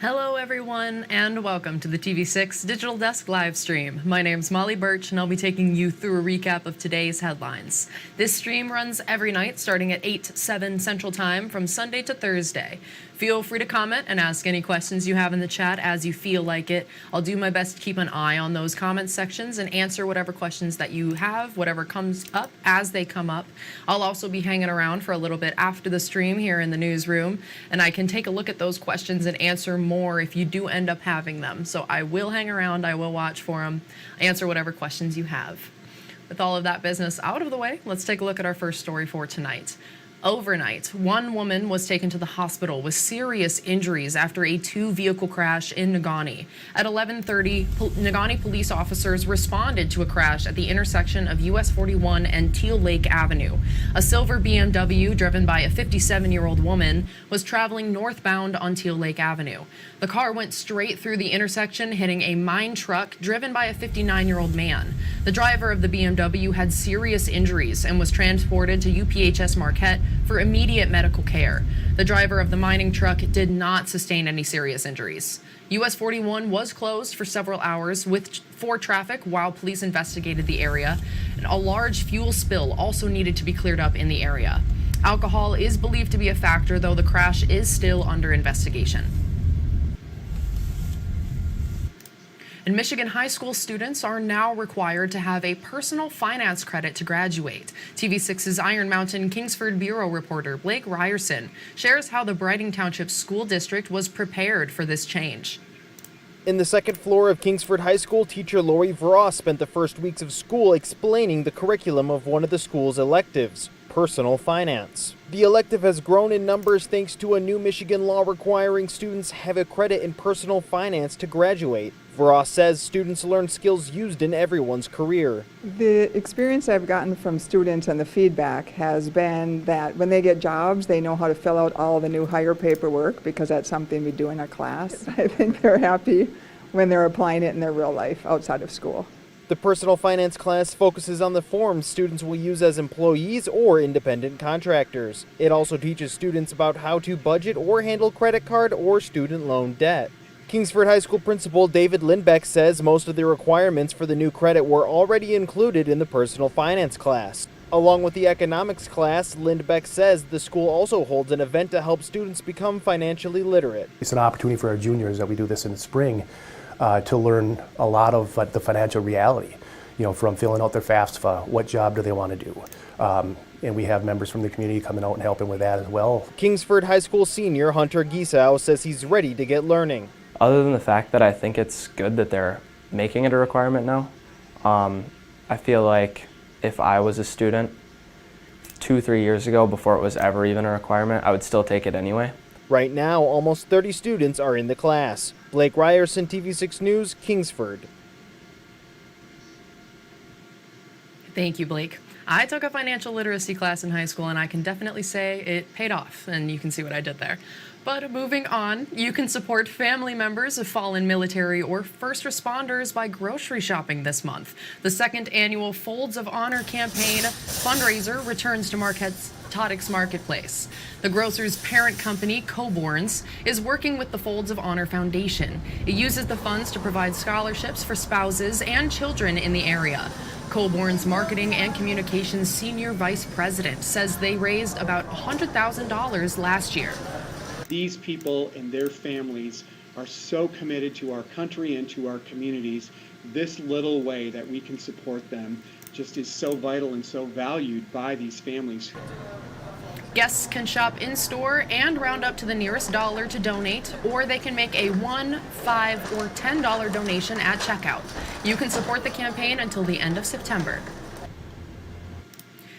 Hello everyone and welcome to the TV6 Digital Desk live stream. My name's Molly Birch and I'll be taking you through a recap of today's headlines. This stream runs every night starting at 8-7 Central Time from Sunday to Thursday. Feel free to comment and ask any questions you have in the chat as you feel like it. I'll do my best to keep an eye on those comment sections and answer whatever questions that you have, whatever comes up as they come up. I'll also be hanging around for a little bit after the stream here in the newsroom, and I can take a look at those questions and answer more if you do end up having them. So I will hang around, I will watch for them, answer whatever questions you have. With all of that business out of the way, let's take a look at our first story for tonight. Overnight, one woman was taken to the hospital with serious injuries after a two-vehicle crash in Negaunee. At 11:30, Negaunee police officers responded to a crash at the intersection of US 41 and Teal Lake Avenue. A silver BMW driven by a 57-year-old woman was traveling northbound on Teal Lake Avenue. The car went straight through the intersection, hitting a mine truck driven by a 59-year-old man. The driver of the BMW had serious injuries and was transported to UPHS Marquette for immediate medical care. The driver of the mining truck did not sustain any serious injuries. US 41 was closed for several hours for traffic while police investigated the area. And a large fuel spill also needed to be cleared up in the area. Alcohol is believed to be a factor, though the crash is still under investigation. And Michigan high school students are now required to have a personal finance credit to graduate. TV6's Iron Mountain Kingsford Bureau reporter Blake Ryerson shares how the Brighton Township School District was prepared for this change. In the second floor of Kingsford High School, teacher Lori Vross spent the first weeks of school explaining the curriculum of one of the school's electives, personal finance. The elective has grown in numbers thanks to a new Michigan law requiring students have a credit in personal finance to graduate. Vross says students learn skills used in everyone's career. The experience I've gotten from students and the feedback has been that when they get jobs, they know how to fill out all the new hire paperwork because that's something we do in our class. I think they're happy when they're applying it in their real life outside of school. The personal finance class focuses on the forms students will use as employees or independent contractors. It also teaches students about how to budget or handle credit card or student loan debt. Kingsford High School Principal David Lindbeck says most of the requirements for the new credit were already included in the personal finance class. Along with the economics class, Lindbeck says the school also holds an event to help students become financially literate. It's an opportunity for our juniors that we do this in the spring to learn a lot of the financial reality, from filling out their FAFSA, what job do they want to do. And we have members from the community coming out and helping with that as well. Kingsford High School senior Hunter Giesau says he's ready to get learning. Other than the fact that I think it's good that they're making it a requirement now, I feel like if I was a student 2-3 years ago, before it was ever even a requirement, I would still take it anyway. Right now, almost 30 students are in the class. Blake Ryerson, TV6 News, Kingsford. Thank you, Blake. I took a financial literacy class in high school and I can definitely say it paid off, and you can see what I did there. But moving on, you can support family members of fallen military or first responders by grocery shopping this month. The second annual Folds of Honor campaign fundraiser returns to Marquette's Todix Marketplace. The grocer's parent company, Coborn's, is working with the Folds of Honor Foundation. It uses the funds to provide scholarships for spouses and children in the area. Coborn's Marketing and Communications Senior Vice President says they raised about $100,000 last year. These people and their families are so committed to our country and to our communities. This little way that we can support them just is so vital and so valued by these families. Guests can shop in-store and round up to the nearest dollar to donate, or they can make a $1, $5, or $10 donation at checkout. You can support the campaign until the end of September.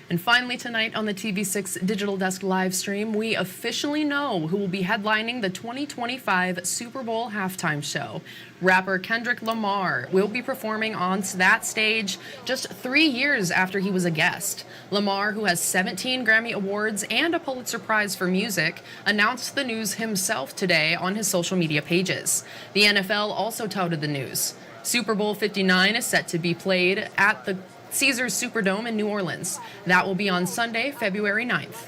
And finally tonight on the TV6 Digital Desk live stream, we officially know who will be headlining the 2025 Super Bowl halftime show. Rapper Kendrick Lamar will be performing on that stage just 3 years after he was a guest. Lamar, who has 17 Grammy Awards and a Pulitzer Prize for music, announced the news himself today on his social media pages. The NFL also touted the news. Super Bowl 59 is set to be played at the Caesars Superdome in New Orleans. That will be on Sunday, February 9th.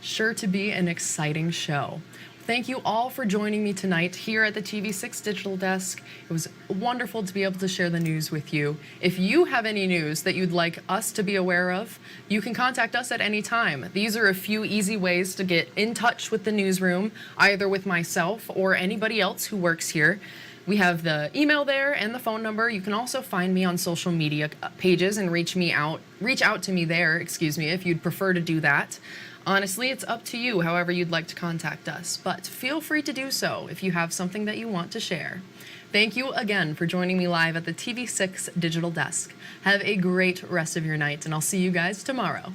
Sure to be an exciting show. Thank you all for joining me tonight here at the TV6 Digital Desk. It was wonderful to be able to share the news with you. If you have any news that you'd like us to be aware of, you can contact us at any time. These are a few easy ways to get in touch with the newsroom, either with myself or anybody else who works here. We have the email there and the phone number. You can also find me on social media pages and reach out to me there, if you'd prefer to do that. Honestly, it's up to you, however you'd like to contact us, but feel free to do so if you have something that you want to share. Thank you again for joining me live at the TV6 Digital Desk. Have a great rest of your night, and I'll see you guys tomorrow.